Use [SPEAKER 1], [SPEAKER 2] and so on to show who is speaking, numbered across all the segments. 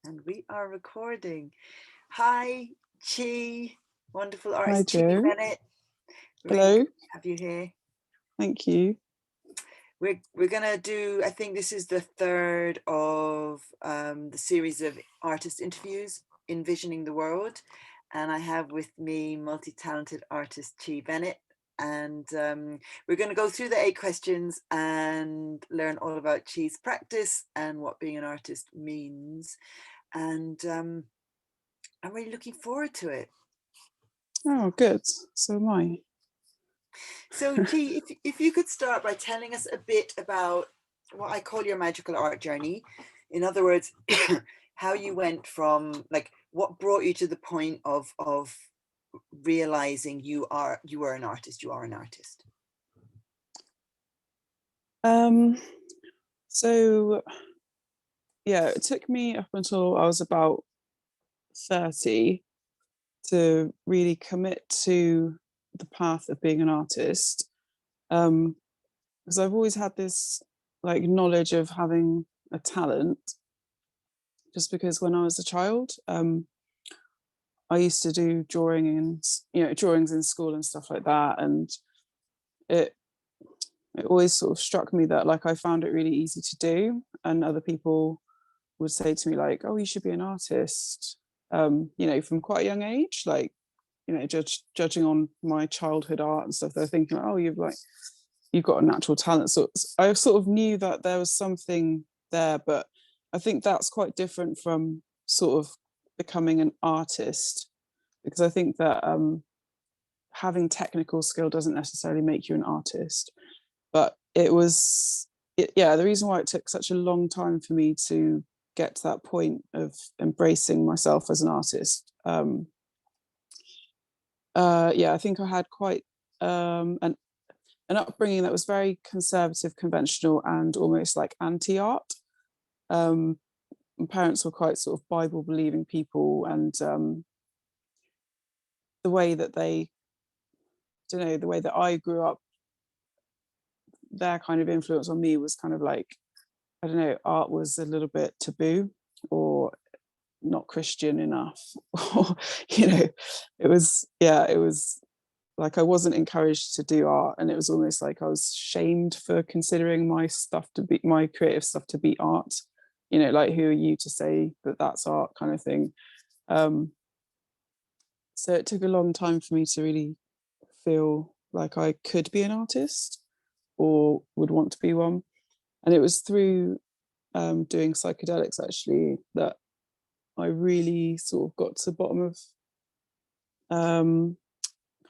[SPEAKER 1] And we are recording. Hi, Chi, wonderful
[SPEAKER 2] Hi,
[SPEAKER 1] artist, Chi
[SPEAKER 2] Joe.
[SPEAKER 1] Bennet. Really
[SPEAKER 2] Hello.
[SPEAKER 1] good to have you here.
[SPEAKER 2] Thank you.
[SPEAKER 1] We're gonna do, I think this is the third of the series of artist interviews, Envisioning the World. And I have with me multi-talented artist Chi Bennet. And we're going to go through the 8 questions and learn all about Chi's practice and what being an artist means. And I'm really looking forward to it.
[SPEAKER 2] Oh, good. So am I.
[SPEAKER 1] So Chi, if you could start by telling us a bit about what I call your magical art journey. In other words, how you went from, like, what brought you to the point of realizing you are an artist.
[SPEAKER 2] So yeah, it took me up until I was about 30 to really commit to the path of being an artist. Because I've always had this like knowledge of having a talent, just because when I was a child, I used to do drawings in school and stuff like that, and it always sort of struck me that like I found it really easy to do, and other people would say to me like, oh, you should be an artist, from quite a young age, like, judging on my childhood art and stuff. They're thinking, oh, you've got a natural talent. So I sort of knew that there was something there, but I think that's quite different from sort of becoming an artist, because I think that having technical skill doesn't necessarily make you an artist. But the reason why it took such a long time for me to get to that point of embracing myself as an artist, I think I had quite an upbringing that was very conservative, conventional, and almost like anti-art. My parents were quite sort of Bible-believing people, and the way that I grew up, their kind of influence on me was kind of like, I don't know, art was a little bit taboo or not Christian enough, or it was like I wasn't encouraged to do art, and it was almost like I was shamed for considering my creative stuff to be art. Like, who are you to say that that's art, kind of thing. So it took a long time for me to really feel like I could be an artist or would want to be one. And it was through doing psychedelics, actually, that I really sort of got to the bottom of kind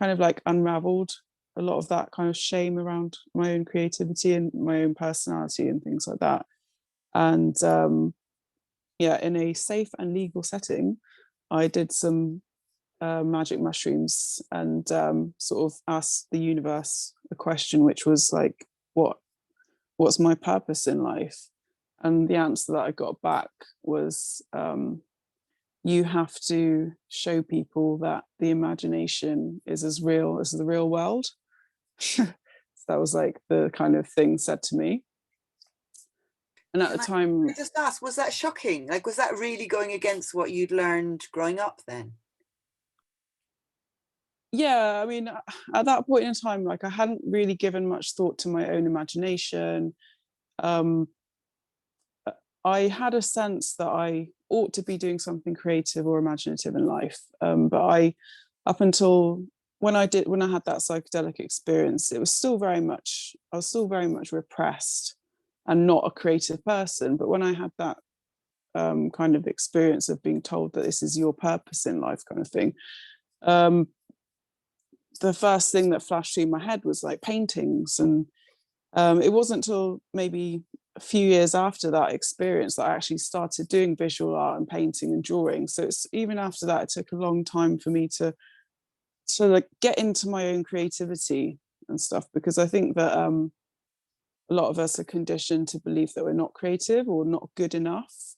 [SPEAKER 2] of like unraveled a lot of that kind of shame around my own creativity and my own personality and things like that. And in a safe and legal setting, I did some magic mushrooms and sort of asked the universe a question, which was like, what's my purpose in life? And the answer that I got back was, you have to show people that the imagination is as real as the real world. So that was like the kind of thing said to me. And at the time,
[SPEAKER 1] I just ask, was that shocking? Like, was that really going against what you'd learned growing up then?
[SPEAKER 2] Yeah, I mean, at that point in time, like, I hadn't really given much thought to my own imagination. I had a sense that I ought to be doing something creative or imaginative in life. But up until when I had that psychedelic experience, I was still very much repressed and not a creative person. But when I had that kind of experience of being told that this is your purpose in life, kind of thing, the first thing that flashed through my head was like paintings. And it wasn't until maybe a few years after that experience that I actually started doing visual art and painting and drawing. So it's even after that, it took a long time for me to like get into my own creativity and stuff, because I think that a lot of us are conditioned to believe that we're not creative or not good enough.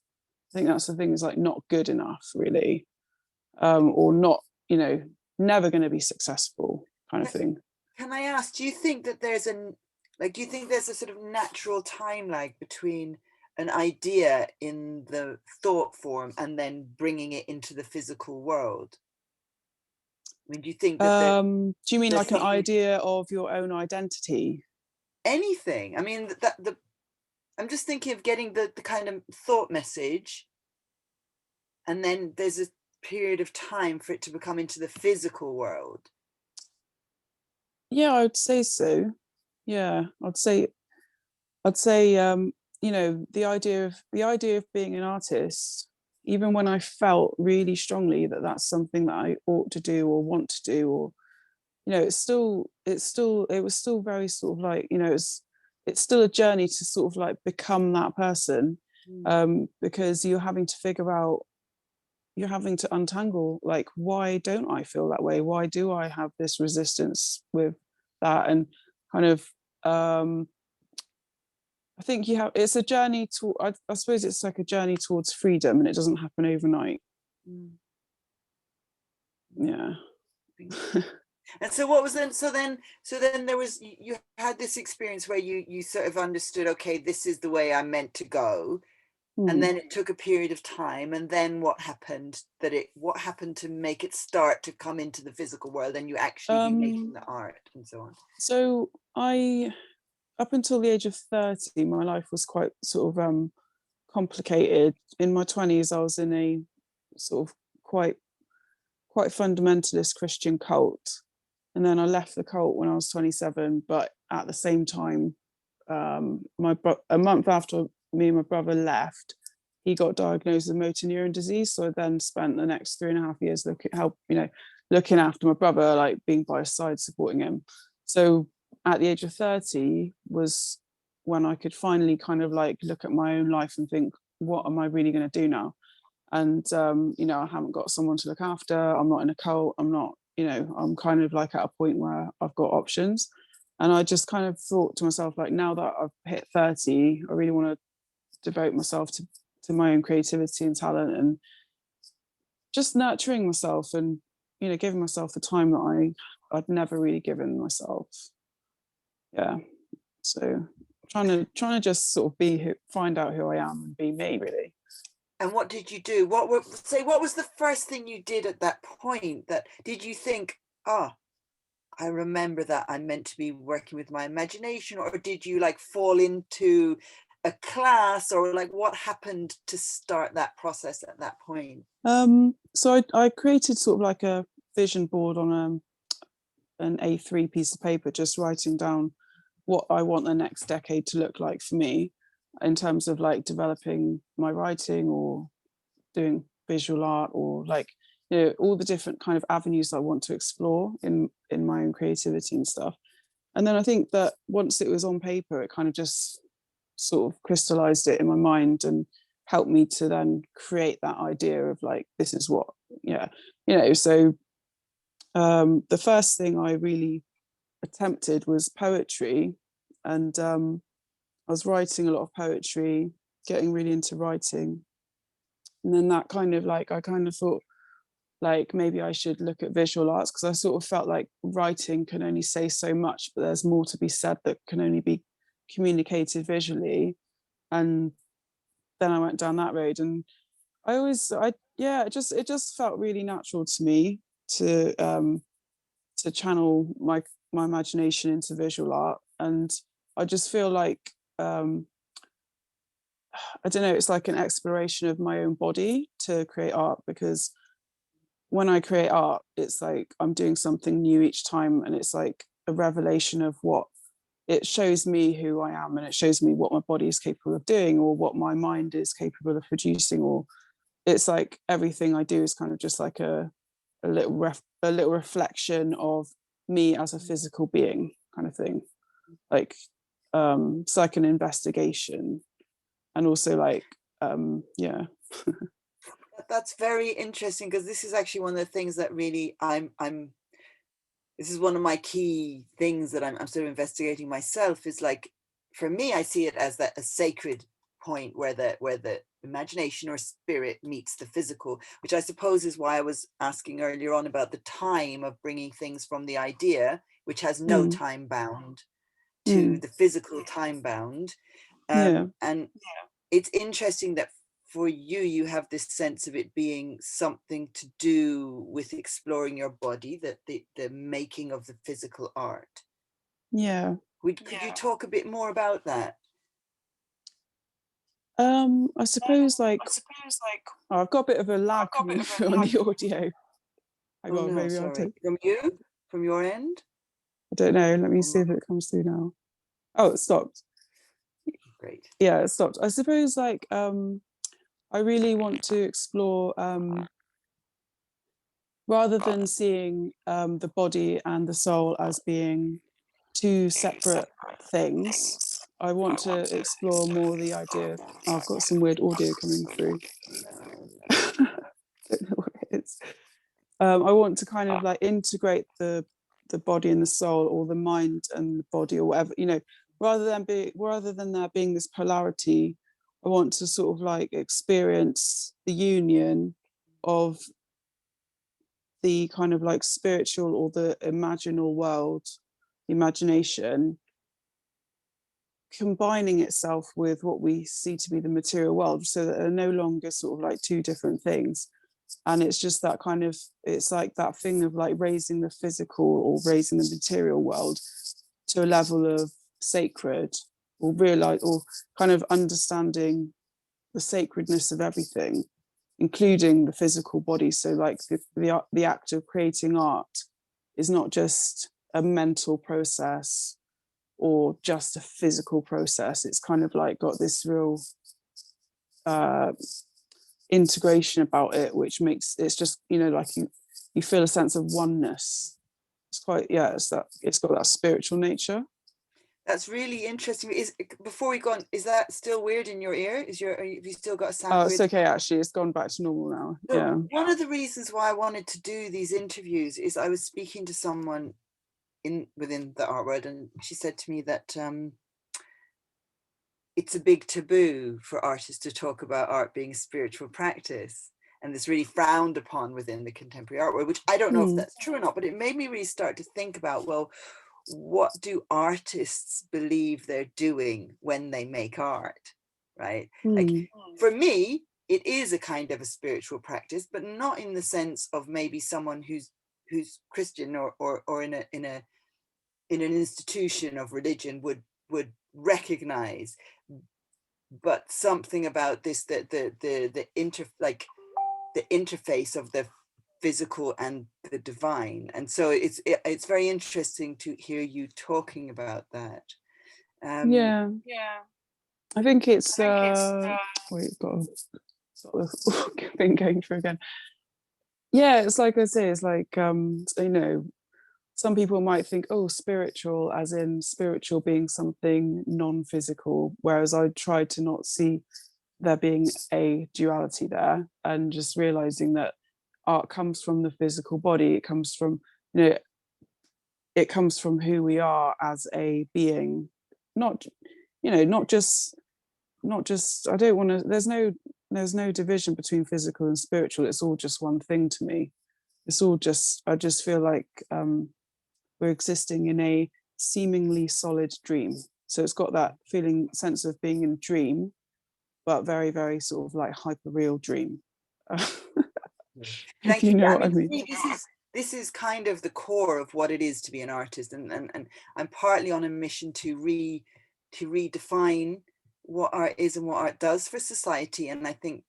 [SPEAKER 2] I think that's the thing, is like not good enough, really, or not, never going to be successful, kind of thing.
[SPEAKER 1] Can I ask, do you think that there's a sort of natural time lag between an idea in the thought form and then bringing it into the physical world? I mean, do you think that
[SPEAKER 2] Do you mean
[SPEAKER 1] there's
[SPEAKER 2] like an
[SPEAKER 1] something,
[SPEAKER 2] idea of your own identity?
[SPEAKER 1] anything? I mean, I'm just thinking of getting the kind of thought message, and then there's a period of time for it to become into the physical world.
[SPEAKER 2] Yeah, I would say so. Yeah, I'd say the idea of being an artist, even when I felt really strongly that that's something that I ought to do or want to do, or it was still very sort of like, it's still a journey to sort of like become that person,
[SPEAKER 1] Mm,
[SPEAKER 2] because you're having to untangle, like, why don't I feel that way? Why do I have this resistance with that? And kind of, I think it's a journey to, I suppose it's like a journey towards freedom, and it doesn't happen overnight.
[SPEAKER 1] mm, mm.
[SPEAKER 2] Yeah.
[SPEAKER 1] And so what was then, so then there was, you had this experience where you sort of understood, okay, this is the way I'm meant to go. And
[SPEAKER 2] Hmm.
[SPEAKER 1] then it took a period of time, and then what happened to make it start to come into the physical world and you actually be making
[SPEAKER 2] Um,
[SPEAKER 1] the art and so on?
[SPEAKER 2] so I, up until the age of 30, my life was quite sort of complicated. In my 20s, I was in a sort of quite fundamentalist Christian cult. And then I left the cult when I was 27. But at the same time, a month after me and my brother left, he got diagnosed with motor neuron disease. So I then spent the next 3.5 years looking after my brother, like being by his side, supporting him. So at the age of 30 was when I could finally kind of like look at my own life and think, what am I really going to do now? And I haven't got someone to look after. I'm not in a cult. I'm not, I'm kind of like at a point where I've got options. And I just kind of thought to myself, like, now that I've hit 30, I really want to devote myself to my own creativity and talent, and just nurturing myself, and giving myself the time that I'd never really given myself. Yeah. So trying to just sort of find out who I am and be me, really.
[SPEAKER 1] And what did you do? What was the first thing you did at that point? That did you think, ah, I remember that I'm meant to be working with my imagination, or did you like fall into a class, or like what happened to start that process at that point?
[SPEAKER 2] So I created sort of like a vision board on an A3 piece of paper, just writing down what I want the next decade to look like for me, in terms of like developing my writing, or doing visual art, or like, all the different kind of avenues I want to explore in my own creativity and stuff. And then I think that once it was on paper, it kind of just sort of crystallized it in my mind and helped me to then create that idea of like, this is what, yeah, so the first thing I really attempted was poetry. And I was writing a lot of poetry, getting really into writing. And then that kind of like, I kind of thought, like, maybe I should look at visual arts, because I sort of felt like writing can only say so much, but there's more to be said that can only be communicated visually. And then I went down that road, and it just felt really natural to me to channel my imagination into visual art. And I just feel like, I don't know, it's like an exploration of my own body to create art, because when I create art, it's like I'm doing something new each time, and it's like a revelation of what it shows me who I am, and it shows me what my body is capable of doing, or what my mind is capable of producing. Or it's like everything I do is kind of just like a little reflection of me as a physical being, kind of thing. Like, it's like an investigation, and also like, yeah.
[SPEAKER 1] That's very interesting, because this is actually one of the things that really I'm this is one of my key things that I'm sort of investigating myself, is like, for me, I see it as that a sacred point where the imagination or spirit meets the physical, which I suppose is why I was asking earlier on about the time of bringing things from the idea, which has no
[SPEAKER 2] Mm,
[SPEAKER 1] time bound, to
[SPEAKER 2] mm,
[SPEAKER 1] the physical time bound.
[SPEAKER 2] yeah.
[SPEAKER 1] And it's interesting that for you, you have this sense of it being something to do with exploring your body, that the making of the physical art.
[SPEAKER 2] Yeah.
[SPEAKER 1] Could you talk a bit more about that?
[SPEAKER 2] I suppose like I've got a bit of a lag coming through on the audio. Hang
[SPEAKER 1] Oh
[SPEAKER 2] on,
[SPEAKER 1] no,
[SPEAKER 2] maybe I'll
[SPEAKER 1] sorry.
[SPEAKER 2] take.
[SPEAKER 1] From you? From your end?
[SPEAKER 2] I don't know. Let me see if it comes through now. Oh, it stopped.
[SPEAKER 1] Great.
[SPEAKER 2] Yeah, it stopped. I suppose like I really want to explore rather than seeing the body and the soul as being two separate things. I want to explore more the idea of, oh, I've got some weird audio coming through. Don't know what it is. I want to kind of like integrate the body and the soul, or the mind and the body, or whatever, you know, rather than there being this polarity. I want to sort of like experience the union of the kind of like spiritual or the imaginal world, imagination, combining itself with what we see to be the material world, so that they're no longer sort of like two different things. And it's just that kind of, it's like that thing of like raising the physical or raising the material world to a level of sacred, or realize, or kind of understanding the sacredness of everything, including the physical body. So like the act of creating art is not just a mental process or just a physical process. It's kind of like got this real uh, integration about it, which makes it's just, you know, like you feel a sense of oneness. It's quite, yeah, it's got that spiritual nature.
[SPEAKER 1] That's really interesting. Is before we go on, is that still weird in your ear? Have you still got a
[SPEAKER 2] Oh,
[SPEAKER 1] sound
[SPEAKER 2] it's
[SPEAKER 1] weird?
[SPEAKER 2] okay, actually, it's gone back to normal now.
[SPEAKER 1] So
[SPEAKER 2] Yeah.
[SPEAKER 1] one of the reasons why I wanted to do these interviews is I was speaking to someone within the art world, and she said to me that it's a big taboo for artists to talk about art being a spiritual practice, and it's really frowned upon within the contemporary art world, which I don't know if that's true or not, but it made me really start to think about, well, what do artists believe they're doing when they make art, right? Like for me, it is a kind of a spiritual practice, but not in the sense of maybe someone who's Christian or in an institution of religion would recognize, but something about this, the interface of the physical and the divine. And so it's very interesting to hear you talking about that.
[SPEAKER 2] Yeah, I think it's wait, got the thing going through again. Yeah, it's like I say, it's like you know, some people might think, oh, spiritual, as in spiritual being something non-physical, whereas I try to not see there being a duality there, and just realizing that art comes from the physical body. It comes from, you know, it comes from who we are as a being, not, you know, not just I don't want to, there's no division between physical and spiritual. It's all just one thing to me. It's all just, I just feel like we're existing in a seemingly solid dream. So it's got that feeling, sense of being in a dream, but very, very sort of like hyper real dream. If
[SPEAKER 1] Thank
[SPEAKER 2] you
[SPEAKER 1] you.
[SPEAKER 2] know
[SPEAKER 1] Yeah, I
[SPEAKER 2] what I
[SPEAKER 1] mean,
[SPEAKER 2] mean.
[SPEAKER 1] for me, this is kind of the core of what it is to be an artist, and I'm partly on a mission to redefine what art is and what art does for society. And I think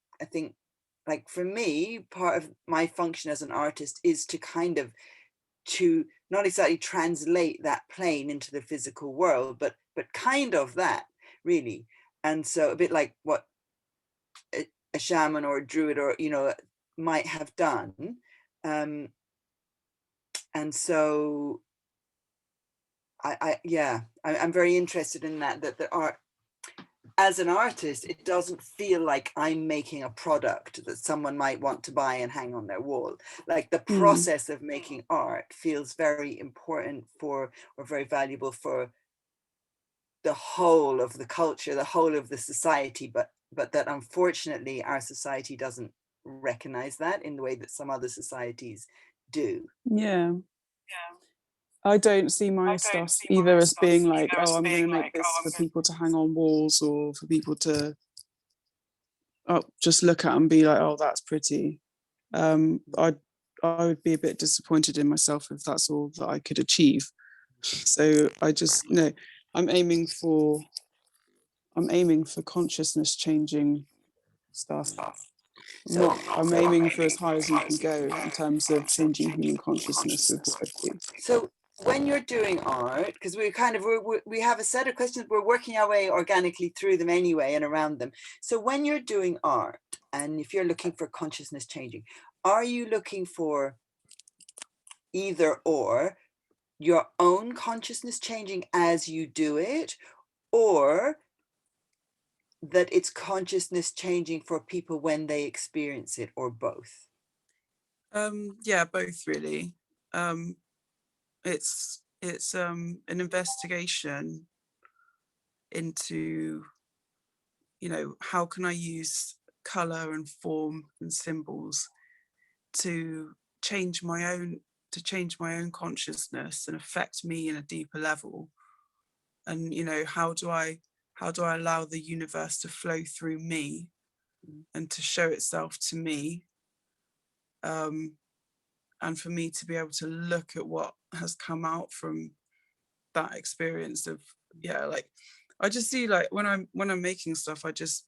[SPEAKER 1] like for me, part of my function as an artist is to kind of, to not exactly translate that plane into the physical world, but kind of that, really. And so a bit like what a shaman or a druid, or might have done. um and so I'm very interested in that the art, as an artist, it doesn't feel like I'm making a product that someone might want to buy and hang on their wall. Like the process of making art feels very important for, or very valuable for, the whole of the culture, the whole of the society, but that unfortunately our society doesn't recognize that in the way that some other societies do.
[SPEAKER 2] Yeah. I don't see my stuff either as being like, oh, I'm going to make this for people to hang on walls, or for people to just look at and be like, oh, that's pretty. I would be a bit disappointed in myself if that's all that I could achieve. So I just no, I'm aiming for consciousness changing stuff.
[SPEAKER 1] So,
[SPEAKER 2] I'm aiming for as high as you can go in terms of changing human consciousness with what I do.
[SPEAKER 1] so when you're doing art, because we have a set of questions, we're working our way organically through them anyway and around them. So when you're doing art, and if you're looking for consciousness changing, are you looking for either or your own consciousness changing as you do it, or that it's consciousness changing for people when they experience it, or both?
[SPEAKER 2] Yeah, both really. It's an investigation into, how can I use color and form and symbols to change my own consciousness and affect me in a deeper level. And how do I allow the universe to flow through me and to show itself to me, and for me to be able to look at what has come out from that experience of, like, I just see, like, when I'm making stuff, I just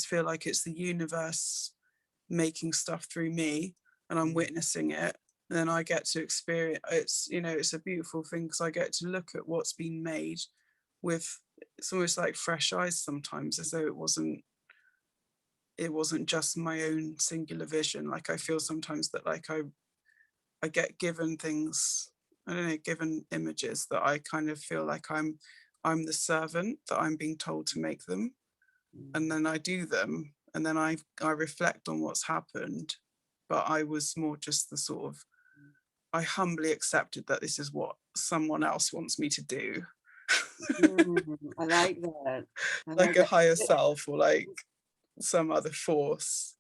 [SPEAKER 2] feel like it's the universe making stuff through me, and I'm witnessing it. And then I get to experience it's a beautiful thing, because I get to look at what's been made with, it's almost like fresh eyes sometimes, as though it wasn't just my own singular vision. Like, I feel sometimes that, like, I get given things, I don't know, given images that I kind of feel like I'm the servant, that I'm being told to make them, and then I do them, and then I reflect on what's happened. But I was more just the sort of, I humbly accepted that this is what someone else wants me to do.
[SPEAKER 1] I like that.
[SPEAKER 2] Like a higher self, or like some other force,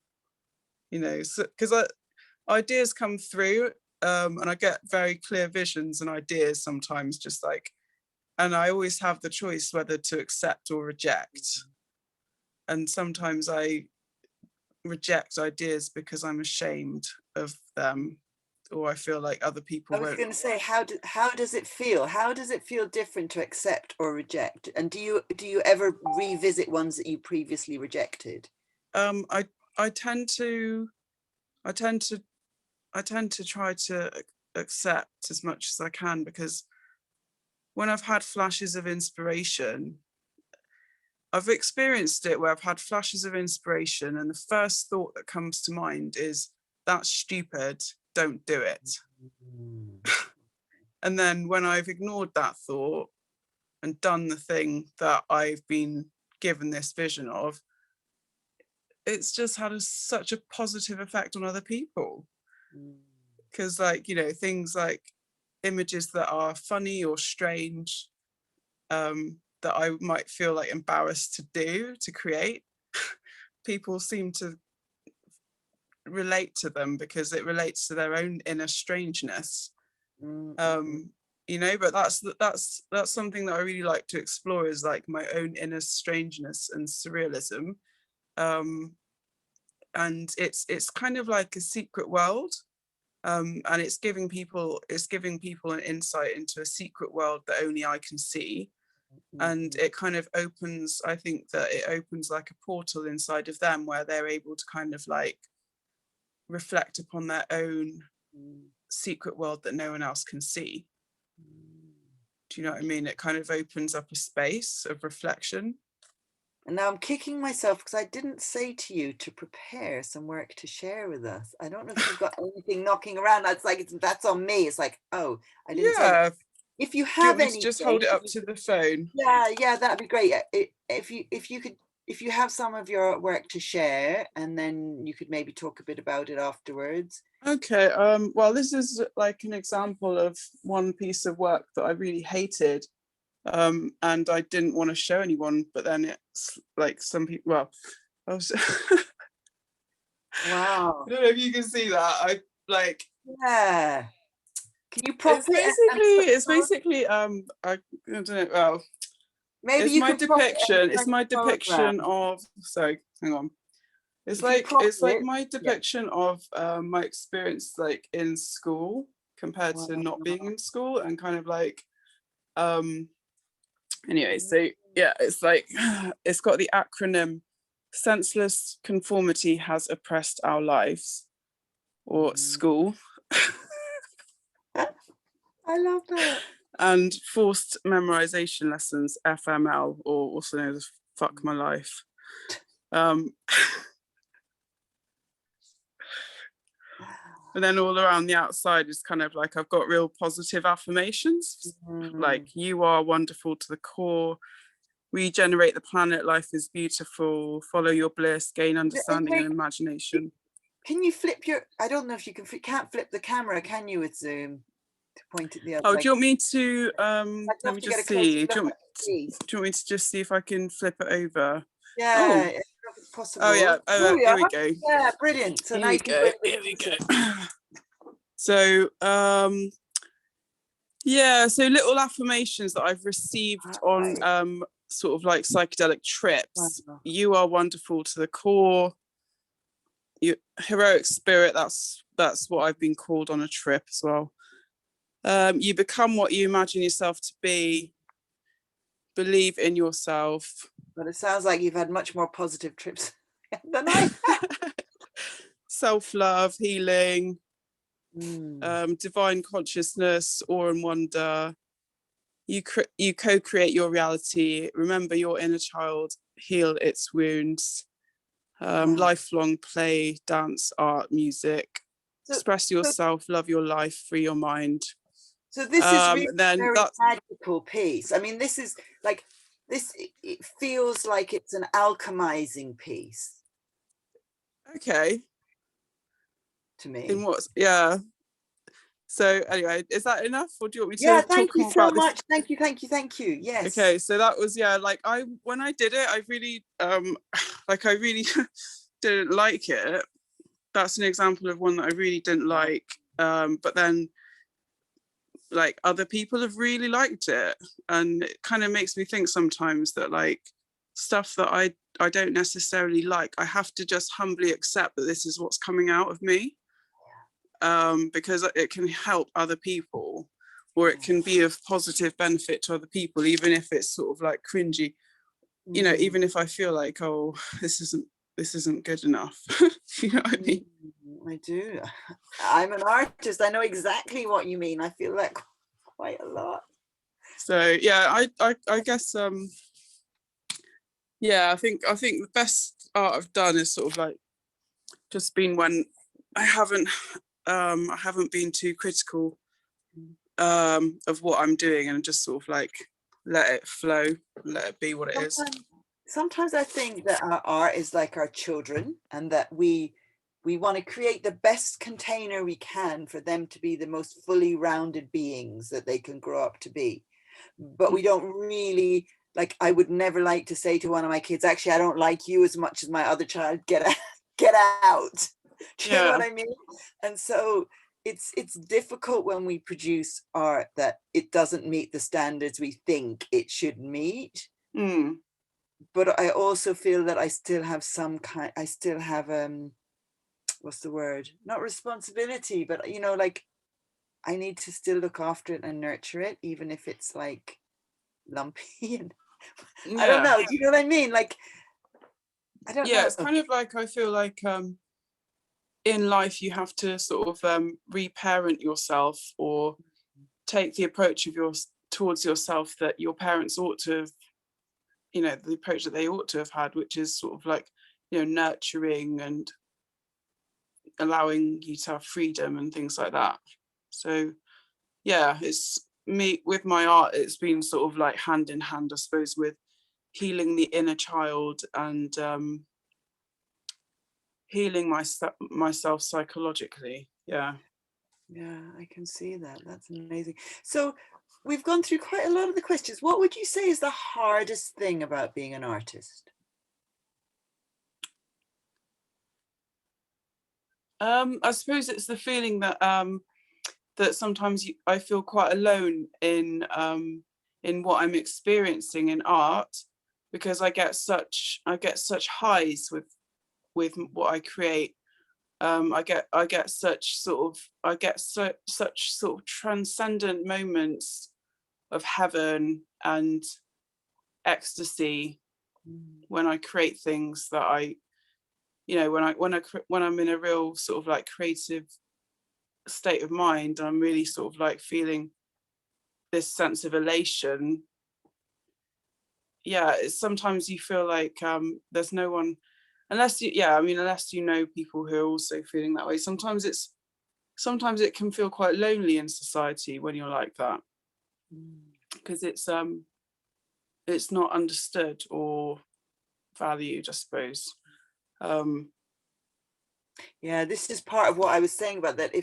[SPEAKER 2] so, because ideas come through, and I get very clear visions and ideas sometimes, just like, and I always have the choice whether to accept or reject. And sometimes I reject ideas because I'm ashamed of them, or I feel like other people
[SPEAKER 1] I was
[SPEAKER 2] won't.
[SPEAKER 1] going to say, how does it feel? How does it feel different to accept or reject? And do you ever revisit ones that you previously rejected?
[SPEAKER 2] I tend to try to accept as much as I can, because when I've had flashes of inspiration, I've experienced it where I've had flashes of inspiration, and the first thought that comes to mind is, that's stupid, don't do it. And then when I've ignored that thought and done the thing that I've been given this vision of, it's just had such a positive effect on other people. Because, like, things like images that are funny or strange, that I might feel like embarrassed to create, people seem to relate to them because it relates to their own inner strangeness. But that's something that I really like to explore, is like my own inner strangeness and surrealism. And it's kind of like a secret world. And it's giving people an insight into a secret world that only I can see. And it kind of opens, I think that it opens like a portal inside of them, where they're able to kind of like reflect upon their own secret world that no one else can see. Do you know what I mean? It kind of opens up a space of reflection.
[SPEAKER 1] And now I'm kicking myself because I didn't say to you to prepare some work to share with us. I don't know if you've got anything knocking around. That's like, that's on me. It's like, oh, I didn't say that. If you
[SPEAKER 2] Do you
[SPEAKER 1] have
[SPEAKER 2] want me
[SPEAKER 1] anything,
[SPEAKER 2] to just hold it up to the phone?
[SPEAKER 1] Yeah, that'd be great. If you have some of your work to share, and then you could maybe talk a bit about it afterwards.
[SPEAKER 2] Okay. Well, this is like an example of one piece of work that I really hated, and I didn't want to show anyone. But then it's like some people. Well, I was.
[SPEAKER 1] Wow.
[SPEAKER 2] I don't know if you can see that. I like.
[SPEAKER 1] Yeah. Can you prop
[SPEAKER 2] It's basically I don't know. Well,
[SPEAKER 1] maybe
[SPEAKER 2] it's
[SPEAKER 1] you
[SPEAKER 2] my
[SPEAKER 1] can prop it
[SPEAKER 2] depiction. It's my
[SPEAKER 1] photograph.
[SPEAKER 2] depiction of. Sorry. hang on. It's
[SPEAKER 1] If you
[SPEAKER 2] like
[SPEAKER 1] prompt
[SPEAKER 2] it's like
[SPEAKER 1] it,
[SPEAKER 2] my
[SPEAKER 1] yeah.
[SPEAKER 2] depiction of my experience like in school compared to not being
[SPEAKER 1] Wow.
[SPEAKER 2] in school, and kind of like anyway, so yeah, it's like it's got the acronym senseless conformity has oppressed our lives, or
[SPEAKER 1] Mm.
[SPEAKER 2] school.
[SPEAKER 1] I love that.
[SPEAKER 2] And forced memorization lessons, FML, or also known as fuck my life. Um, and then all around the outside is kind of like I've got real positive affirmations, like
[SPEAKER 1] Mm.
[SPEAKER 2] you are wonderful to the core, regenerate the planet, life is beautiful, follow your bliss, gain understanding and imagination.
[SPEAKER 1] Can you flip your, I don't know if you can't flip the camera, can you, with Zoom to point it the other,
[SPEAKER 2] Oh, do
[SPEAKER 1] like,
[SPEAKER 2] you want me to,
[SPEAKER 1] I'd
[SPEAKER 2] let
[SPEAKER 1] love
[SPEAKER 2] me
[SPEAKER 1] to get a
[SPEAKER 2] just
[SPEAKER 1] closer
[SPEAKER 2] see,
[SPEAKER 1] look at the piece.
[SPEAKER 2] do you want me to just see if I can flip it over?
[SPEAKER 1] Yeah,
[SPEAKER 2] Oh,
[SPEAKER 1] if it's
[SPEAKER 2] oh yeah,
[SPEAKER 1] possible. There we
[SPEAKER 2] here
[SPEAKER 1] are.
[SPEAKER 2] we go.
[SPEAKER 1] Yeah, brilliant. So now
[SPEAKER 2] Here we
[SPEAKER 1] you can go
[SPEAKER 2] go.
[SPEAKER 1] a bit
[SPEAKER 2] Here we
[SPEAKER 1] closer.
[SPEAKER 2] go. So, yeah, so little affirmations that I've received on
[SPEAKER 1] Right.
[SPEAKER 2] sort of like psychedelic trips.
[SPEAKER 1] Wow.
[SPEAKER 2] You are wonderful to the core. You heroic spirit. That's what I've been called on a trip as well. You become what you imagine yourself to be. Believe in yourself.
[SPEAKER 1] But it sounds like you've had much more positive trips than I have.
[SPEAKER 2] Self-love, healing,
[SPEAKER 1] Mm.
[SPEAKER 2] divine consciousness, awe and wonder. You co-create your reality. Remember your inner child. Heal its wounds.
[SPEAKER 1] Wow.
[SPEAKER 2] Lifelong play, dance, art, music.
[SPEAKER 1] So,
[SPEAKER 2] Express
[SPEAKER 1] so,
[SPEAKER 2] yourself. Love your life. Free your mind.
[SPEAKER 1] so this is really a
[SPEAKER 2] Then
[SPEAKER 1] very
[SPEAKER 2] that's
[SPEAKER 1] magical piece. I mean, this is like, this, it feels like it's an alchemizing piece
[SPEAKER 2] okay.
[SPEAKER 1] to
[SPEAKER 2] In
[SPEAKER 1] me.
[SPEAKER 2] what's yeah. So anyway, is that enough, or do you want me
[SPEAKER 1] Yeah,
[SPEAKER 2] to
[SPEAKER 1] thank
[SPEAKER 2] talk
[SPEAKER 1] you
[SPEAKER 2] more
[SPEAKER 1] so
[SPEAKER 2] about this?
[SPEAKER 1] much. Thank you, thank you, thank you. Yes.
[SPEAKER 2] Okay, so that was like when I did it, I really like I really didn't like it. That's an example of one that I really didn't like. But then like other people have really liked it, and it kind of makes me think sometimes that like stuff that I don't necessarily like, I have to just humbly accept that this is what's coming out of me, because it can help other people, or it
[SPEAKER 1] Yeah.
[SPEAKER 2] can be of positive benefit to other people, even if it's sort of like cringy,
[SPEAKER 1] Mm.
[SPEAKER 2] even if I feel like, oh, this isn't good enough. You know what I mean?
[SPEAKER 1] I do. I'm an artist. I know exactly what you mean. I feel that quite a lot.
[SPEAKER 2] So yeah, I guess yeah, I think the best art I've done is sort of like just been when I haven't been too critical of what I'm doing, and just sort of like let it flow, let it be what it is.
[SPEAKER 1] Sometimes I think that our art is like our children, and that we want to create the best container we can for them to be the most fully rounded beings that they can grow up to be. But we don't really, like, I would never like to say to one of my kids, actually, I don't like you as much as my other child, get out, get out. Do you know
[SPEAKER 2] Yeah.
[SPEAKER 1] what I mean? And so it's difficult when we produce art that it doesn't meet the standards we think it should meet.
[SPEAKER 2] Mm.
[SPEAKER 1] But I also feel that I still have I still have what's the word, not responsibility, but like, I need to still look after it and nurture it, even if it's like lumpy. And I don't
[SPEAKER 2] Yeah.
[SPEAKER 1] know, do you know what I mean? Like, I don't
[SPEAKER 2] Yeah,
[SPEAKER 1] know.
[SPEAKER 2] it's kind of like I feel like in life you have to sort of reparent yourself, or take the approach of towards yourself that your parents ought to have, the approach that they ought to have had, which is sort of like, nurturing and allowing you to have freedom and things like that. So yeah, it's me with my art, it's been sort of like hand in hand, I suppose, with healing the inner child, and healing myself psychologically. Yeah.
[SPEAKER 1] Yeah, I can see that. That's amazing. So we've gone through quite a lot of the questions. What would you say is the hardest thing about being an artist?
[SPEAKER 2] I suppose it's the feeling that that sometimes I feel quite alone in what I'm experiencing in art, because I get such highs with what I create. I get such sort of transcendent moments of heaven and ecstasy when I create things that I, when I'm in a real sort of like creative state of mind, I'm really sort of like feeling this sense of elation. Yeah, sometimes you feel like there's no one, unless you know people who are also feeling that way. Sometimes it can feel quite lonely in society when you're like that, because it's not understood or valued, I suppose.
[SPEAKER 1] Yeah, this is part of what I was saying about that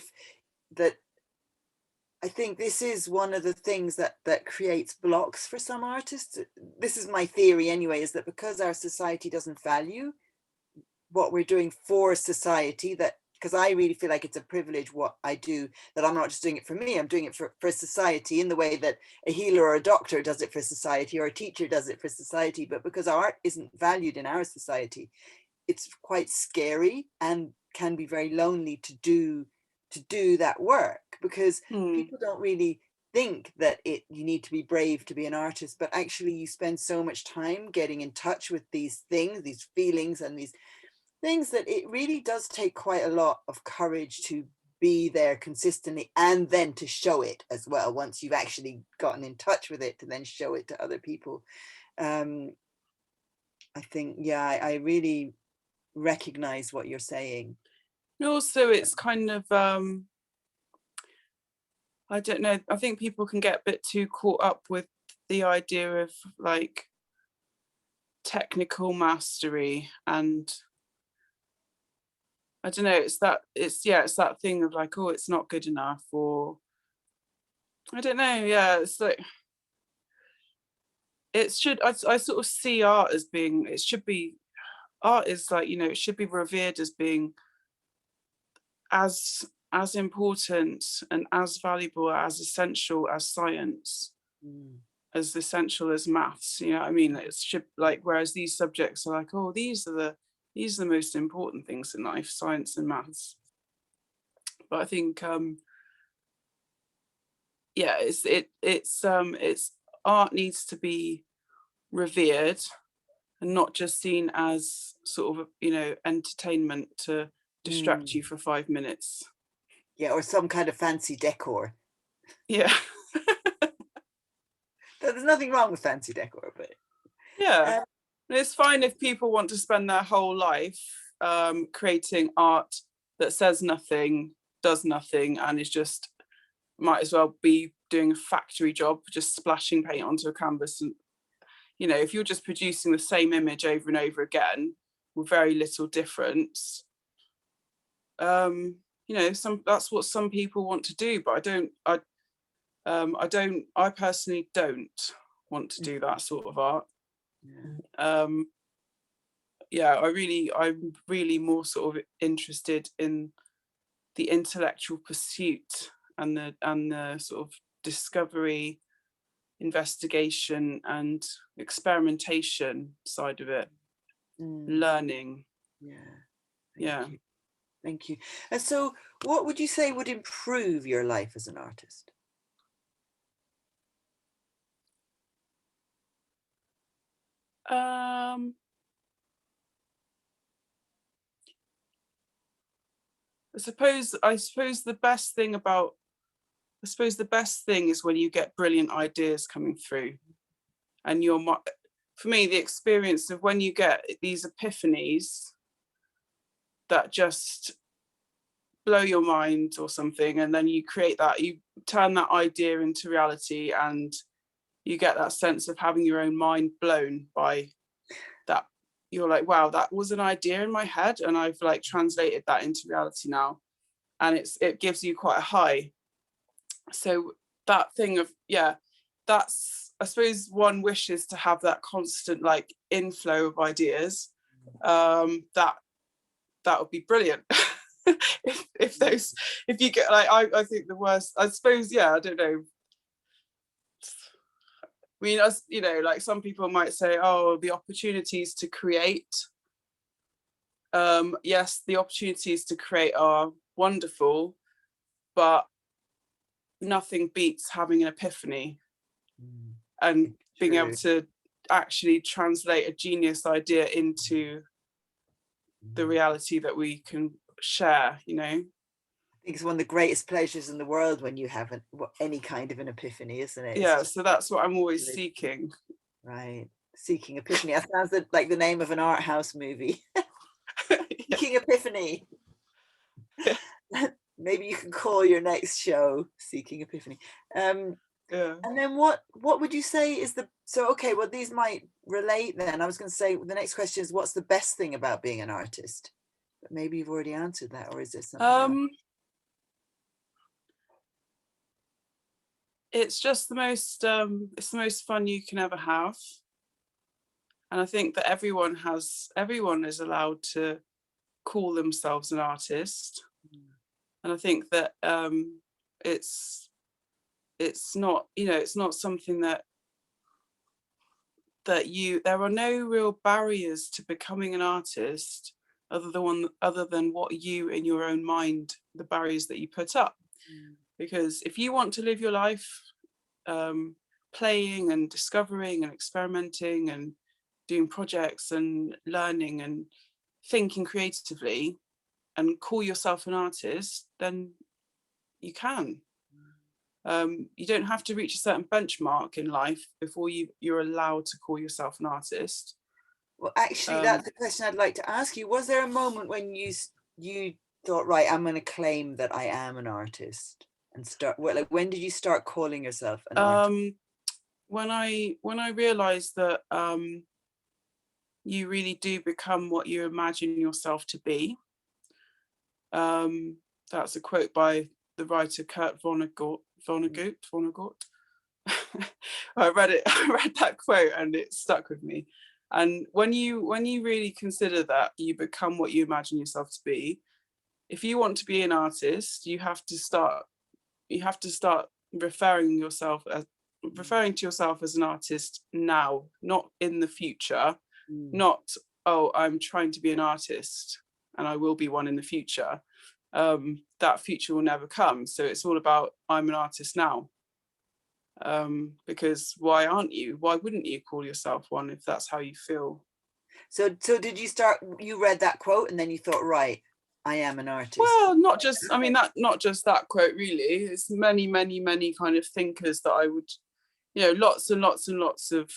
[SPEAKER 1] I think this is one of the things that creates blocks for some artists. This is my theory anyway, is that because our society doesn't value what we're doing for society, that because I really feel like it's a privilege what I do, that I'm not just doing it for me, I'm doing it for society, in the way that a healer or a doctor does it for society, or a teacher does it for society. But because art isn't valued in our society, it's quite scary and can be very lonely to do that work, because people don't really think that you need to be brave to be an artist, but actually you spend so much time getting in touch with these things, these feelings and these things, that it really does take quite a lot of courage to be there consistently, and then to show it as well once you've actually gotten in touch with it, to then show it to other people. I think, yeah, I really recognize what you're saying.
[SPEAKER 2] And also it's kind of I don't know, I think people can get a bit too caught up with the idea of like technical mastery, and I don't know, it's that thing of like, oh, it's not good enough, or I don't know, yeah, it's like I sort of see art as being, art is like, it should be revered as being as important and as valuable, as essential as science, as essential as maths. You know what I mean? It should, like, whereas these subjects are like, oh, these are the most important things in life, science and maths. But I think it's art needs to be revered and not just seen as sort of, entertainment to distract you for 5 minutes.
[SPEAKER 1] Yeah, or some kind of fancy decor.
[SPEAKER 2] Yeah.
[SPEAKER 1] There's nothing wrong with fancy decor, but
[SPEAKER 2] Yeah. It's fine if people want to spend their whole life creating art that says nothing, does nothing, and is just, might as well be doing a factory job, just splashing paint onto a canvas. And, if you're just producing the same image over and over again with very little difference, that's what some people want to do. But I personally don't want to do that sort of art. I'm really more sort of interested in the intellectual pursuit and the sort of discovery, investigation and experimentation side of it. Learning.
[SPEAKER 1] Thank you. And so what would you say would improve your life as an artist?
[SPEAKER 2] I suppose the best thing is when you get brilliant ideas coming through, and for me, the experience of when you get these epiphanies that just blow your mind or something, and then you turn that idea into reality, and you get that sense of having your own mind blown by that. You're like, wow, that was an idea in my head and I've like translated that into reality now, and it gives you quite a high. So that thing of, that's, I suppose, one wish is to have that constant like inflow of ideas. That would be brilliant. if you get like, I think the worst, I suppose, I don't know, mean, as you know, like some people might say, oh, the opportunities to create. Yes, the opportunities to create are wonderful, but nothing beats having an epiphany and being able
[SPEAKER 1] True.
[SPEAKER 2] to actually translate a genius idea into the reality that we can share, you know.
[SPEAKER 1] I think it's one of the greatest pleasures in the world when you have any kind of an epiphany, isn't it? It's
[SPEAKER 2] Yeah,
[SPEAKER 1] just
[SPEAKER 2] so that's what I'm always
[SPEAKER 1] really,
[SPEAKER 2] seeking.
[SPEAKER 1] right. Seeking epiphany. That sounds like the name of an art house movie.
[SPEAKER 2] Yeah.
[SPEAKER 1] Seeking Epiphany. Maybe you can call your next show Seeking Epiphany.
[SPEAKER 2] Yeah.
[SPEAKER 1] And then what would you say is so okay, well, these might relate then. I was going to say the next question is, what's the best thing about being an artist? But maybe you've already answered that, or is there something else?
[SPEAKER 2] It's just it's the most fun you can ever have. And I think that everyone is allowed to call themselves an artist. And I think that it's not, you know, it's not something that there are no real barriers to becoming an artist other than what you in your own mind, the barriers that you put up. Because if you want to live your life playing and discovering and experimenting and doing projects and learning and thinking creatively and call yourself an artist, then you can. You don't have to reach a certain benchmark in life before you're allowed to call yourself an artist.
[SPEAKER 1] Well, actually, that's the question I'd like to ask you. Was there a moment when you thought, right, I'm going to claim that I am an artist and start? Well, like, when did you start calling yourself an artist?
[SPEAKER 2] When I realized that you really do become what you imagine yourself to be. That's a quote by the writer Kurt Vonnegut. I read that quote and it stuck with me. And when you really consider that you become what you imagine yourself to be, if you want to be an artist, you have to start referring to yourself as an artist now, not in the future. Not, oh, I'm trying to be an artist and I will be one in the future. That future will never come. So it's all about, I'm an artist now. Because why aren't you? Why wouldn't you call yourself one if that's how you feel?
[SPEAKER 1] So did you read that quote and then you thought, right, I am an artist?
[SPEAKER 2] Well, not just that quote really. It's many kind of thinkers that I would, you know, lots and lots of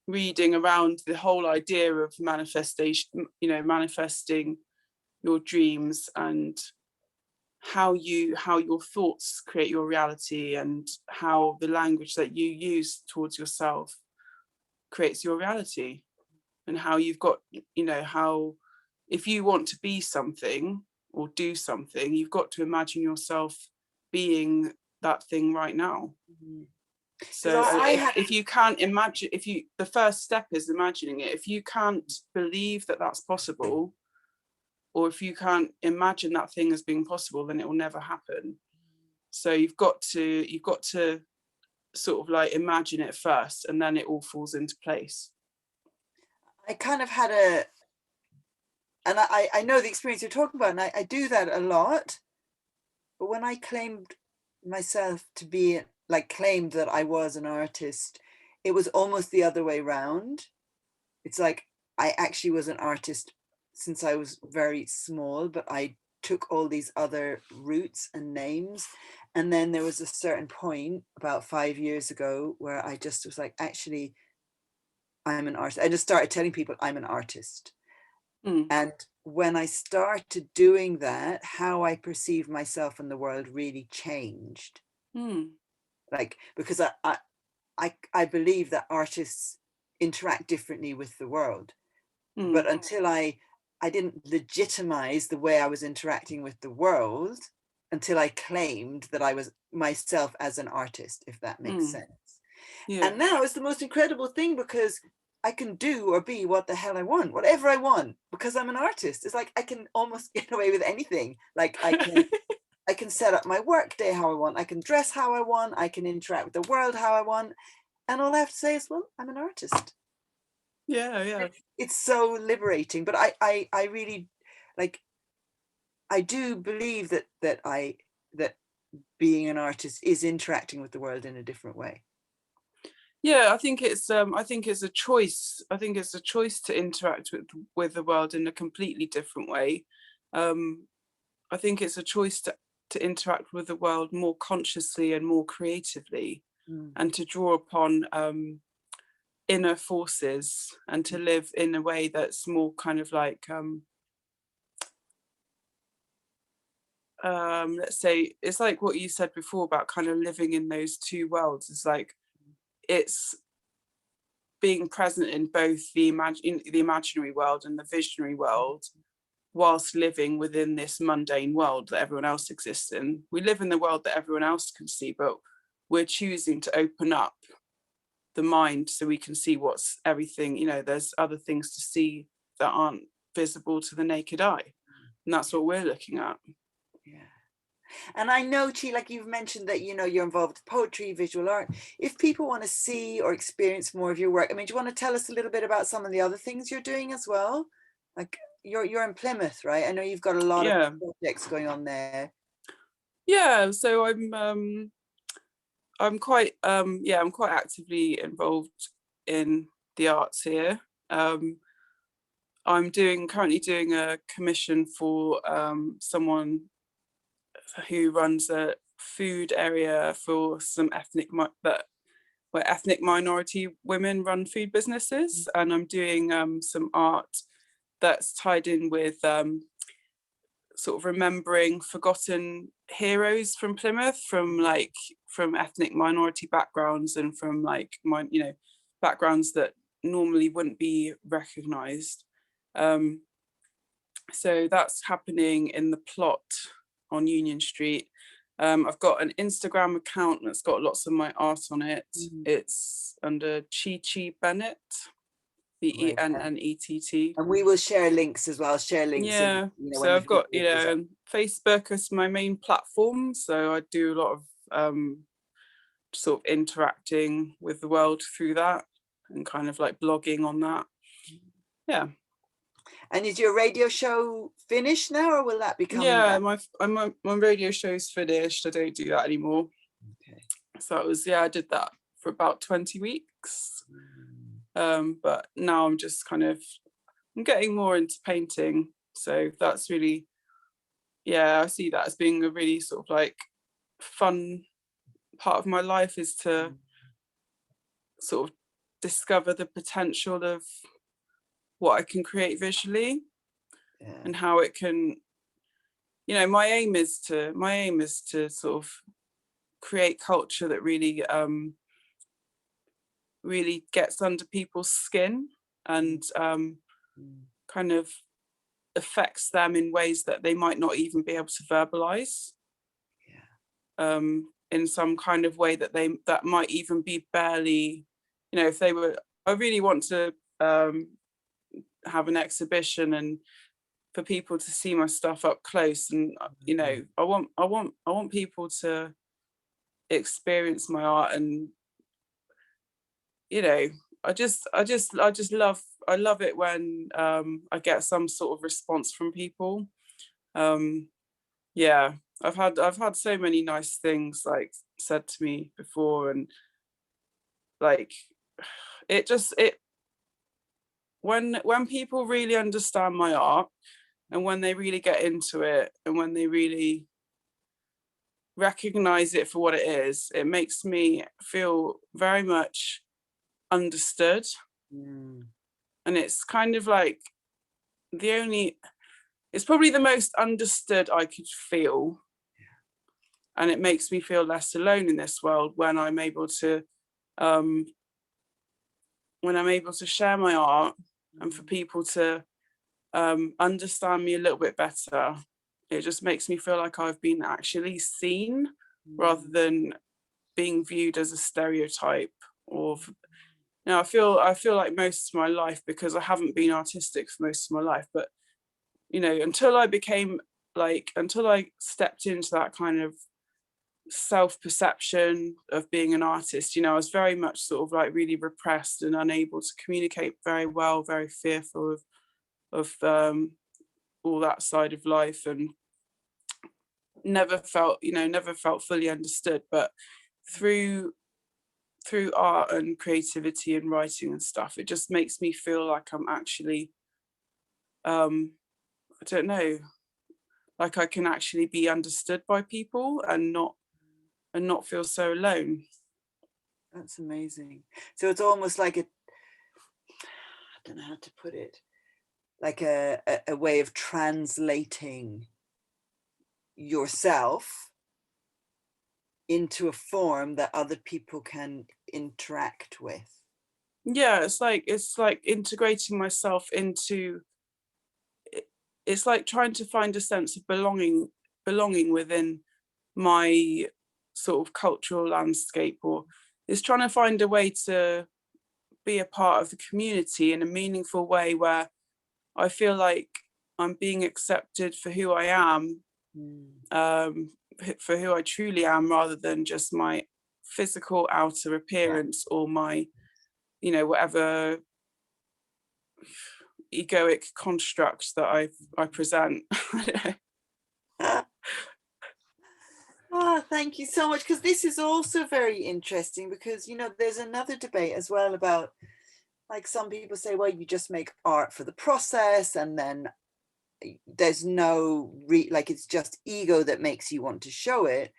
[SPEAKER 2] reading around the whole idea of manifestation, you know, manifesting your dreams and how your thoughts create your reality and how the language that you use towards yourself creates your reality, and how you've got, you know, how if you want to be something or do something, you've got to imagine yourself being that thing right now. So if you can't imagine, the first step is imagining it. If you can't believe that that's possible, or if you can't imagine that thing as being possible, then it will never happen. So you've got to sort of like imagine it first, and then it all falls into place.
[SPEAKER 1] I kind of had and I know the experience you're talking about, and I do that a lot. But when I claimed myself to be, like, claimed that I was an artist, it was almost the other way around. It's like I actually was an artist since I was very small, but I took all these other routes and names. And then there was a certain point about 5 years ago where I just was like, actually, I'm an artist. I just started telling people I'm an artist. And when I started doing that, how I perceive myself in the world really changed. Like, because I believe that artists interact differently with the world. But until I didn't legitimize the way I was interacting with the world until I claimed that I was myself as an artist, if that makes sense. Yeah. And now it's the most incredible thing because I can do or be what the hell I want, whatever I want, because I'm an artist. It's like I can almost get away with anything. Like I can set up my work day how I want. I can dress how I want. I can interact with the world how I want. And all I have to say is, well, I'm an artist.
[SPEAKER 2] Yeah.
[SPEAKER 1] It's so liberating. But I really, like, I do believe that being an artist is interacting with the world in a different way.
[SPEAKER 2] Yeah, I think it's a choice. I think it's a choice to interact with the world in a completely different way. Um, I think it's a choice to interact with the world more consciously and more creatively,
[SPEAKER 1] Mm.
[SPEAKER 2] and to draw upon inner forces, and to live in a way that's more kind of like let's say, it's like what you said before about kind of living in those two worlds. It's like it's being present in both the imaginary world and the visionary world, whilst living within this mundane world that everyone else exists in. We live in the world that everyone else can see, but we're choosing to open up the mind so we can see what's everything, there's other things to see that aren't visible to the naked eye. And that's what we're looking at.
[SPEAKER 1] Yeah. And I know, Chi, like you've mentioned that, you're involved with poetry, visual art. If people want to see or experience more of your work, I mean, do you want to tell us a little bit about some of the other things you're doing as well? Like you're in Plymouth, right? I know you've got a lot of
[SPEAKER 2] Yeah.
[SPEAKER 1] projects going on there.
[SPEAKER 2] Yeah. So I'm quite I'm quite actively involved in the arts here. I'm currently doing a commission for someone who runs a food area for some where ethnic minority women run food businesses, and I'm doing some art that's tied in with sort of remembering forgotten heroes from Plymouth, from ethnic minority backgrounds, and from backgrounds that normally wouldn't be recognized. So that's happening in the plot on Union Street. I've got an Instagram account that's got lots of my art on it. It's under Chi Bennet, Bennett.
[SPEAKER 1] And we will share links as well. Share links of,
[SPEAKER 2] Yeah.
[SPEAKER 1] when
[SPEAKER 2] So I've
[SPEAKER 1] you've
[SPEAKER 2] got,
[SPEAKER 1] this up.
[SPEAKER 2] Facebook as my main platform. So I do a lot of sort of interacting with the world through that, and kind of like blogging on that. Yeah.
[SPEAKER 1] And is your radio show finished now, or will that be coming
[SPEAKER 2] Yeah,
[SPEAKER 1] back?
[SPEAKER 2] my radio show's finished. I don't do that anymore.
[SPEAKER 1] Okay.
[SPEAKER 2] So I did that for about 20 weeks. But now I'm getting more into painting. So that's really, I see that as being a really sort of like fun part of my life, is to sort of discover the potential of what I can create visually, and how it can, my aim is to sort of create culture that really really gets under people's skin, and kind of affects them in ways that they might not even be able to verbalize, in some kind of way that might even be barely, if they were, I really want to have an exhibition and for people to see my stuff up close, and I want people to experience my art, and I love it when I get some sort of response from people. Yeah, I've had so many nice things like said to me before, and like it when people really understand my art, and when they really get into it, and when they really recognize it for what it is, it makes me feel very much understood. And it's kind of like it's probably the most understood I could feel. And it makes me feel less alone in this world when I'm able to share my art, and for people to understand me a little bit better. It just makes me feel like I've been actually seen, rather than being viewed as a stereotype. Or I feel like most of my life, because I haven't been artistic for most of my life, but until I stepped into that kind of self-perception of being an artist. You know, I was very much sort of like really repressed and unable to communicate very well, very fearful of all that side of life, and never felt fully understood. But through art and creativity and writing and stuff, it just makes me feel like I'm actually I don't know, like I can actually be understood by people and not feel so alone.
[SPEAKER 1] That's amazing. So it's almost like I don't know how to put it, like a way of translating yourself into a form that other people can interact with.
[SPEAKER 2] Yeah, it's like integrating myself into it's like trying to find a sense of belonging within my sort of cultural landscape, or it's trying to find a way to be a part of the community in a meaningful way where I feel like I'm being accepted for who I am, um, for who I truly am, rather than just my physical outer
[SPEAKER 1] Yeah.
[SPEAKER 2] appearance or my, you know, whatever egoic construct that I present.
[SPEAKER 1] Oh, thank you so much. Because this is also very interesting because, there's another debate as well about, like, some people say, well, you just make art for the process and then there's no, like, it's just ego that makes you want to show it.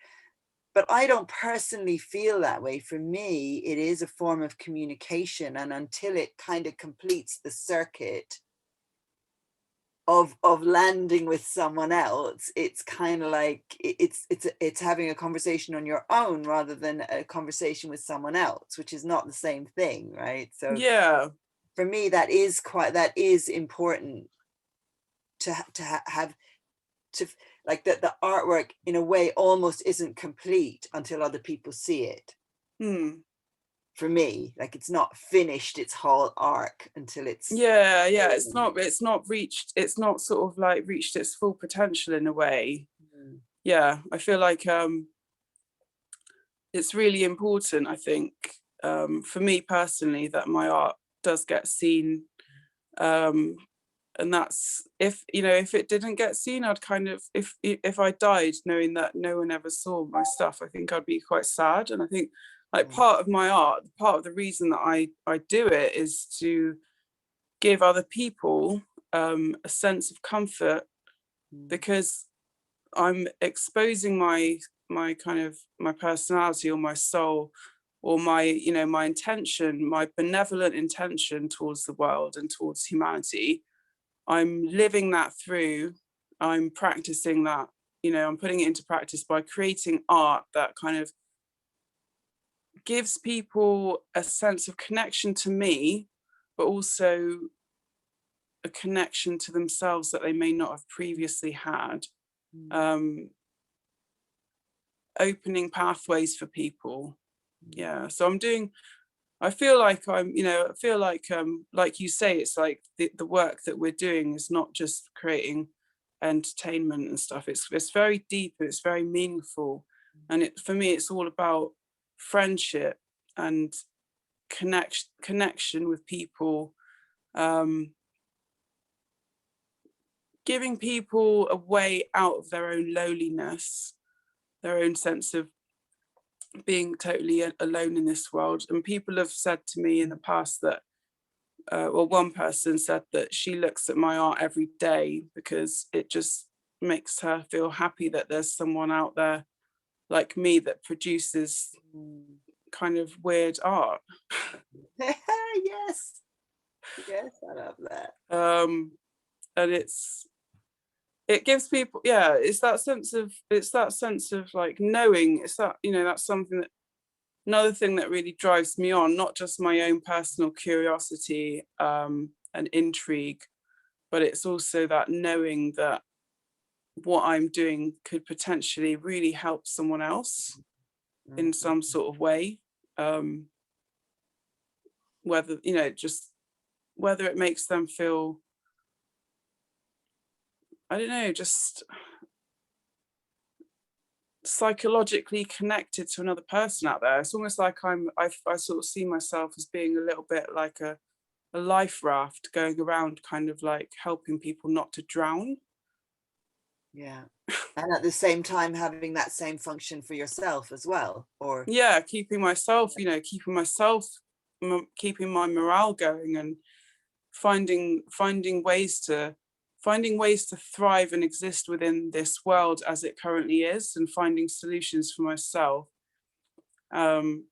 [SPEAKER 1] But I don't personally feel that way. For me, it is a form of communication. And until it kind of completes the circuit of landing with someone else, it's kind of like it's having a conversation on your own rather than a conversation with someone else, which is not the same thing, right? So
[SPEAKER 2] Yeah.
[SPEAKER 1] for me, that is important to have to, like, that the artwork in a way almost isn't complete until other people see it.
[SPEAKER 2] Hmm.
[SPEAKER 1] For me, like, it's not finished its whole arc until it's
[SPEAKER 2] Yeah, yeah. It's not sort of like reached its full potential in a way.
[SPEAKER 1] mm,
[SPEAKER 2] Yeah. I feel like it's really important, I think, for me personally, that my art does get seen. Um, and that's if it didn't get seen, I'd kind of if I died knowing that no one ever saw my stuff, I think I'd be quite sad. And I think like
[SPEAKER 1] mm,
[SPEAKER 2] part of my art, part of the reason that I do it is to give other people a sense of comfort,
[SPEAKER 1] mm,
[SPEAKER 2] because I'm exposing my kind of my personality or my soul or my my intention, my benevolent intention towards the world and towards humanity. I'm living that through. I'm practicing that. I'm putting it into practice by creating art that kind of gives people a sense of connection to me, but also a connection to themselves that they may not have previously had.
[SPEAKER 1] mm,
[SPEAKER 2] Um, Opening pathways for people.
[SPEAKER 1] mm,
[SPEAKER 2] Yeah. So I feel like I feel like you say, it's like the work that we're doing is not just creating entertainment and stuff. It's very deep, it's very meaningful. And for me, it's all about friendship and connection with people, um, giving people a way out of their own lowliness, their own sense of being totally alone in this world. And people have said to me in the past that, well, one person said that she looks at my art every day because it just makes her feel happy that there's someone out there like me that produces
[SPEAKER 1] mm.
[SPEAKER 2] kind of weird art.
[SPEAKER 1] Yes, yes, I love that.
[SPEAKER 2] um, and it gives people, yeah, it's that sense of like knowing. It's that, that's something that, another thing that really drives me on, not just my own personal curiosity and intrigue, but it's also that knowing that what I'm doing could potentially really help someone else in
[SPEAKER 1] Mhm.
[SPEAKER 2] some sort of way. Um, Whether, just whether it makes them feel, I don't know, just psychologically connected to another person out there. It's almost like I sort of see myself as being a little bit like a life raft going around, kind of like helping people not to drown.
[SPEAKER 1] Yeah. And at the same time having that same function for yourself as well, or
[SPEAKER 2] Yeah, keeping myself, keeping my morale going, and finding ways to thrive and exist within this world as it currently is, and finding solutions for myself, um,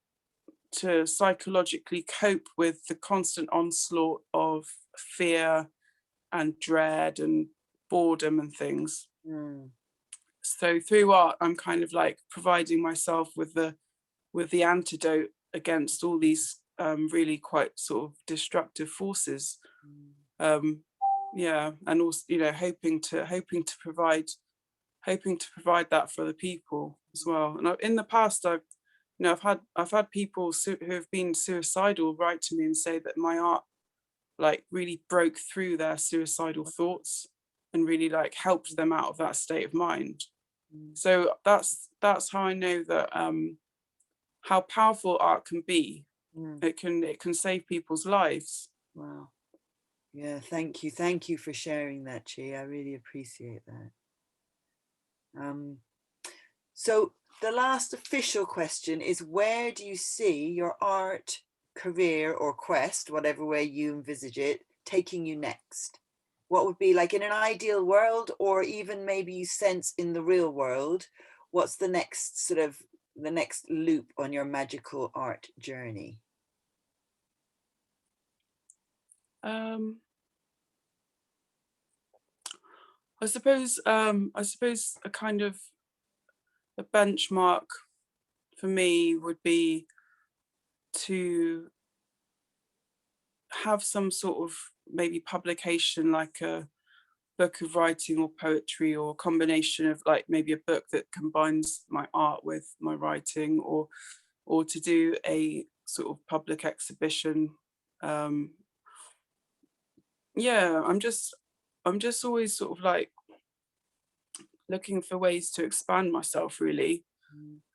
[SPEAKER 2] to psychologically cope with the constant onslaught of fear and dread and boredom and things.
[SPEAKER 1] mm,
[SPEAKER 2] So through art, I'm kind of like providing myself with the antidote against all these really quite sort of destructive forces.
[SPEAKER 1] mm,
[SPEAKER 2] Um, yeah, and also, hoping to provide that for the people as well. And in the past, I've had people who have been suicidal write to me and say that my art like really broke through their suicidal thoughts and really like helped them out of that state of mind.
[SPEAKER 1] mm,
[SPEAKER 2] So that's how I know that how powerful art can be.
[SPEAKER 1] mm.
[SPEAKER 2] It can save people's lives.
[SPEAKER 1] Wow. Yeah, thank you for sharing that, Chi. I really appreciate that. So the last official question is, where do you see your art career or quest, whatever way you envisage it, taking you next? What would be, like, in an ideal world, or even maybe you sense in the real world, what's the next loop on your magical art journey?
[SPEAKER 2] Um, I suppose a kind of a benchmark for me would be to have some sort of maybe publication, like a book of writing or poetry, or a combination of like maybe a book that combines my art with my writing, or to do a sort of public exhibition. Um, yeah, I'm just always sort of like looking for ways to expand myself, really.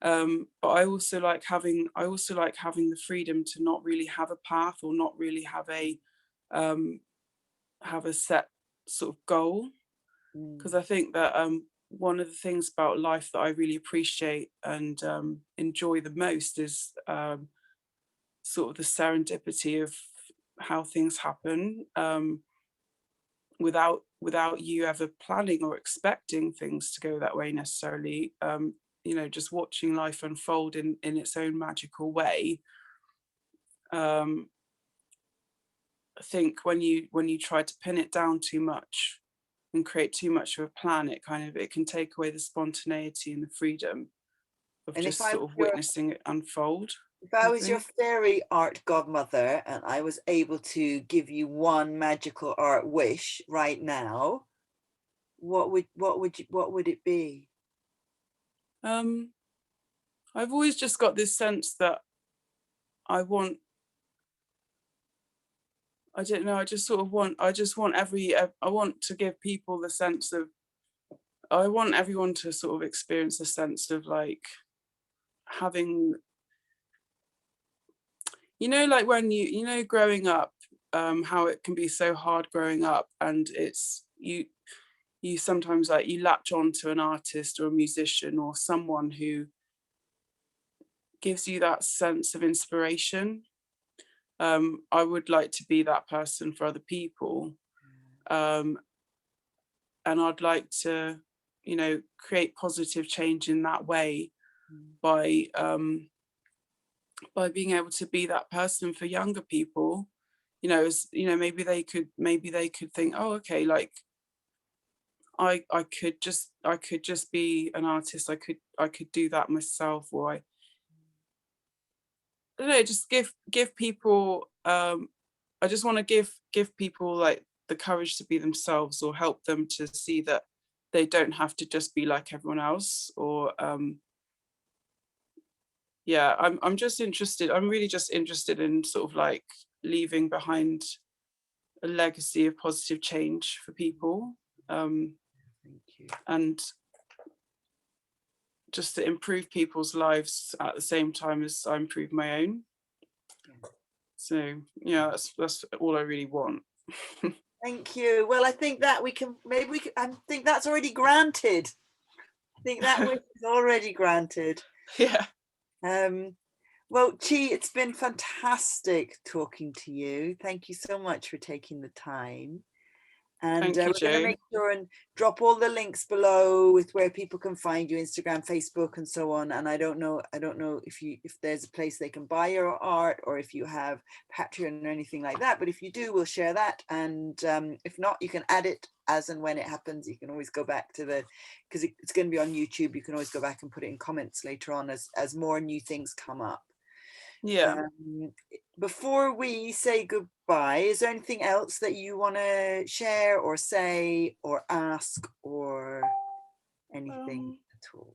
[SPEAKER 1] Mm,
[SPEAKER 2] But I also like having the freedom to not really have a path, or not really um, have a set sort of goal. Because
[SPEAKER 1] mm.
[SPEAKER 2] I think that one of the things about life that I really appreciate and enjoy the most is sort of the serendipity of how things happen, without you ever planning or expecting things to go that way necessarily. Just watching life unfold in its own magical way. Um, I think when you try to pin it down too much and create too much of a plan, it can take away the spontaneity and the freedom of
[SPEAKER 1] And
[SPEAKER 2] just sort of witnessing it unfold,
[SPEAKER 1] if I
[SPEAKER 2] I
[SPEAKER 1] was your
[SPEAKER 2] think.
[SPEAKER 1] fairy art godmother and I was able to give you one magical art wish right now, what would it be?
[SPEAKER 2] Um, I've always just got this sense that I want, I don't know, I just want I want to give people the sense of, I want everyone to sort of experience a sense of like having, like when growing up, how it can be so hard growing up, and it's you sometimes like you latch on to an artist or a musician or someone who gives you that sense of inspiration. I would like to be that person for other people. Um, and I'd like to, create positive change in that way
[SPEAKER 1] Mm,
[SPEAKER 2] by being able to be that person for younger people. Maybe they could think, oh, okay, like I could just be an artist. I could do that myself, or I don't know, just give people. I just want to give people like the courage to be themselves, or help them to see that they don't have to just be like everyone else. Or yeah, I'm just interested. I'm really just interested in sort of like leaving behind a legacy of positive change for people. Um,
[SPEAKER 1] thank you.
[SPEAKER 2] and just to improve people's lives at the same time as I improve my own.
[SPEAKER 1] Yeah.
[SPEAKER 2] So yeah, that's all I really want.
[SPEAKER 1] Thank you. Well, I think that I think that's already granted. I think that wish is already granted.
[SPEAKER 2] Yeah.
[SPEAKER 1] Well, Chi, it's been fantastic talking to you. Thank you so much for taking the time. And
[SPEAKER 2] Thank you,
[SPEAKER 1] we're going to
[SPEAKER 2] Jo.
[SPEAKER 1] make sure and drop all the links below with where people can find you, Instagram, Facebook, and so on. And I don't know if there's a place they can buy your art, or if you have Patreon or anything like that. But if you do, we'll share that. And if not, you can add it as and when it happens. You can always go back to because it's going to be on YouTube. You can always go back and put it in comments later on as more new things come up.
[SPEAKER 2] Yeah.
[SPEAKER 1] Before we say goodbye, is there anything else that you want to share or say or ask or anything at all?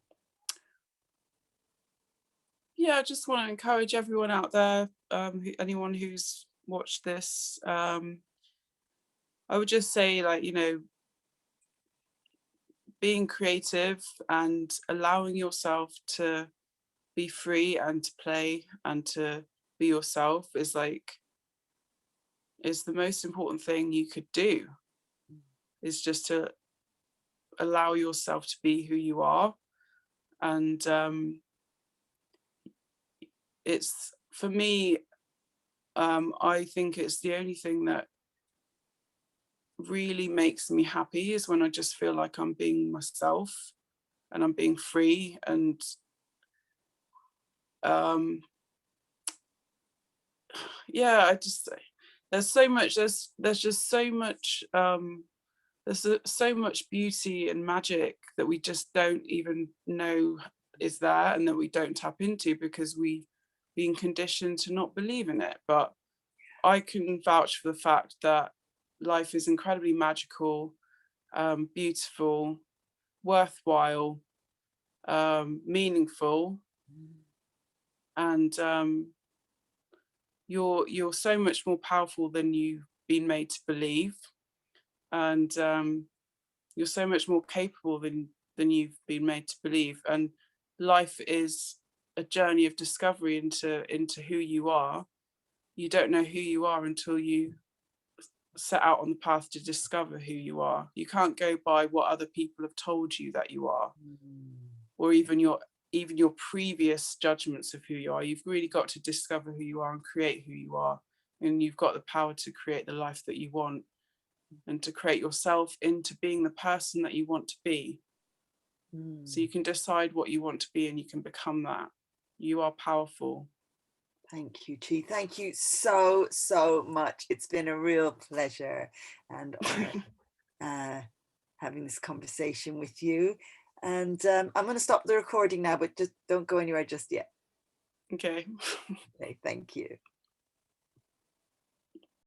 [SPEAKER 2] Yeah, I just want to encourage everyone out there, anyone who's watched this. I would just say, like, being creative and allowing yourself to be free and to play and to be yourself is the most important thing you could do, is just to allow yourself to be who you are. And it's, for me, I think it's the only thing that really makes me happy, is when I just feel like I'm being myself and I'm being free. And yeah, there's so much, there's just so much, there's so much beauty and magic that we just don't even know is there, and that we don't tap into because we've been conditioned to not believe in it. But I can vouch for the fact that life is incredibly magical, beautiful, worthwhile, meaningful, and you're so much more powerful than you've been made to believe, and you're so much more capable than you've been made to believe. And life is a journey of discovery into who you are. You don't know who you are until you set out on the path to discover who you are. You can't go by what other people have told you that you are, or even your previous judgments of who you are. You've really got to discover who you are and create who you are. And you've got the power to create the life that you want, and to create yourself into being the person that you want to be. So you can decide what you want to be, and you can become that. You are powerful.
[SPEAKER 1] Thank you, Chi. Thank you so, so much. It's been a real pleasure and honor having this conversation with you. And I'm going to stop the recording now, but just don't go anywhere just yet.
[SPEAKER 2] Okay.
[SPEAKER 1] Okay, thank you.